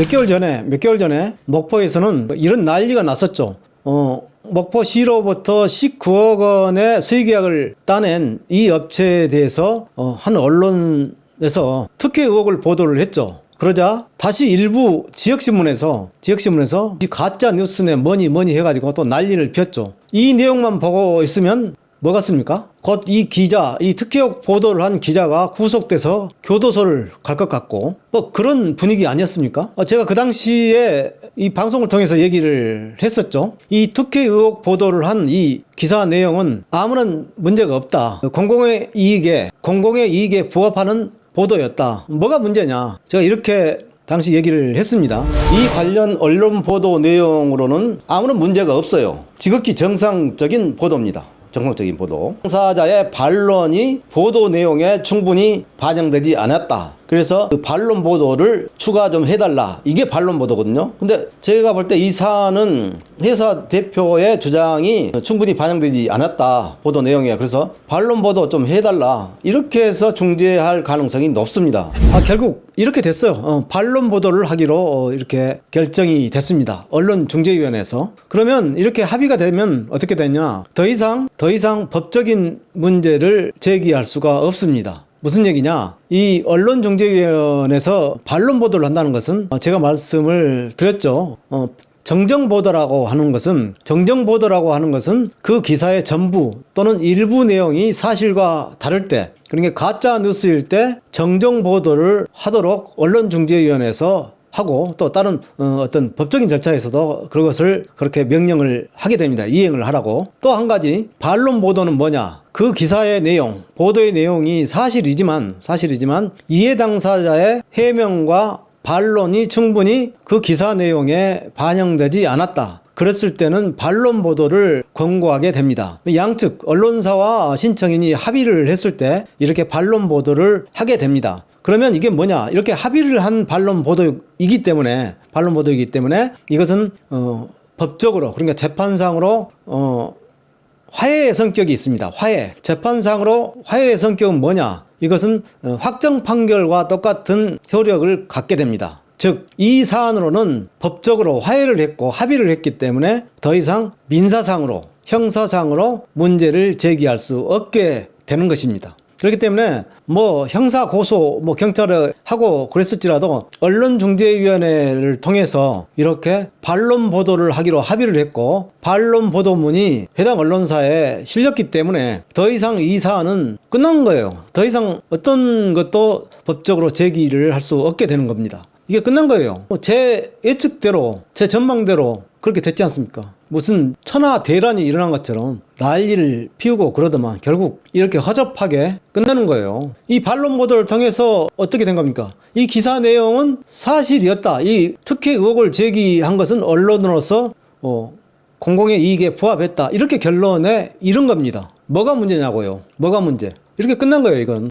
몇 개월 전에 목포에서는 이런 난리가 났었죠. 목포시로부터 19억 원의 수의계약을 따낸 이 업체에 대해서 한 언론에서 특혜 의혹을 보도를 했죠. 그러자 다시 일부 지역신문에서 이 가짜 뉴스네 뭐니 해가지고 또 난리를 폈죠. 이 내용만 보고 있으면 뭐 같습니까? 곧 이 기자, 이 특혜옥 보도를 한 기자가 구속돼서 교도소를 갈 것 같고 뭐 그런 분위기 아니었습니까? 제가 그 당시에 이 방송을 통해서 얘기를 했었죠. 이 특혜 의혹 보도를 한 이 기사 내용은 아무런 문제가 없다. 공공의 이익에 부합하는 보도였다. 뭐가 문제냐? 제가 이렇게 당시 얘기를 했습니다. 이 관련 언론 보도 내용으로는 아무런 문제가 없어요. 지극히 정상적인 보도입니다. 정상적인 보도. 당사자의 반론이 보도 내용에 충분히 반영되지 않았다. 그래서 그 반론 보도를 추가 좀 해달라. 이게 반론 보도거든요. 근데 제가 볼 때 이 사안은 회사 대표의 주장이 충분히 반영되지 않았다. 보도 내용에. 그래서 반론 보도 좀 해달라. 이렇게 해서 중재할 가능성이 높습니다. 결국 이렇게 됐어요. 반론 보도를 하기로 이렇게 결정이 됐습니다. 언론중재위원회에서. 그러면 이렇게 합의가 되면 어떻게 되냐? 더 이상 법적인 문제를 제기할 수가 없습니다. 무슨 얘기냐? 이 언론중재위원회에서 반론 보도를 한다는 것은 제가 말씀을 드렸죠. 정정보도라고 하는 것은 그 기사의 전부 또는 일부 내용이 사실과 다를 때, 그러니까 가짜 뉴스일 때 정정보도를 하도록 언론중재위원회에서 하고 또 다른 어떤 법적인 절차에서도 그것을 그렇게 명령을 하게 됩니다. 이행을 하라고. 또 한 가지 반론 보도는 뭐냐? 그 기사의 내용, 보도의 내용이 사실이지만 이해 당사자의 해명과 반론이 충분히 그 기사 내용에 반영되지 않았다. 그랬을 때는 반론 보도를 권고하게 됩니다. 양측 언론사와 신청인이 합의를 했을 때 이렇게 반론 보도를 하게 됩니다. 그러면 이게 뭐냐? 이렇게 합의를 한 반론 보도이기 때문에 이것은 법적으로, 그러니까 재판상으로 화해의 성격이 있습니다. 재판상으로 화해의 성격은 뭐냐? 이것은 확정 판결과 똑같은 효력을 갖게 됩니다. 즉, 이 사안으로는 법적으로 화해를 했고 합의를 했기 때문에 더 이상 민사상으로, 형사상으로 문제를 제기할 수 없게 되는 것입니다. 그렇기 때문에 형사 고소 경찰에 하고 그랬을지라도 언론중재위원회를 통해서 이렇게 반론 보도를 하기로 합의를 했고 반론 보도문이 해당 언론사에 실렸기 때문에 더 이상 이 사안은 끝난 거예요. 더 이상 어떤 것도 법적으로 제기를 할 수 없게 되는 겁니다. 이게 끝난 거예요. 제 예측대로, 제 전망대로 그렇게 됐지 않습니까? 무슨 천하대란이 일어난 것처럼 난리를 피우고 그러더만 결국 이렇게 허접하게 끝나는 거예요. 이 반론 보도를 통해서 어떻게 된 겁니까? 이 기사 내용은 사실이었다. 이 특혜 의혹을 제기한 것은 언론으로서 공공의 이익에 부합했다. 이렇게 결론에 이른 겁니다. 뭐가 문제냐고요? 뭐가 문제? 이렇게 끝난 거예요, 이건.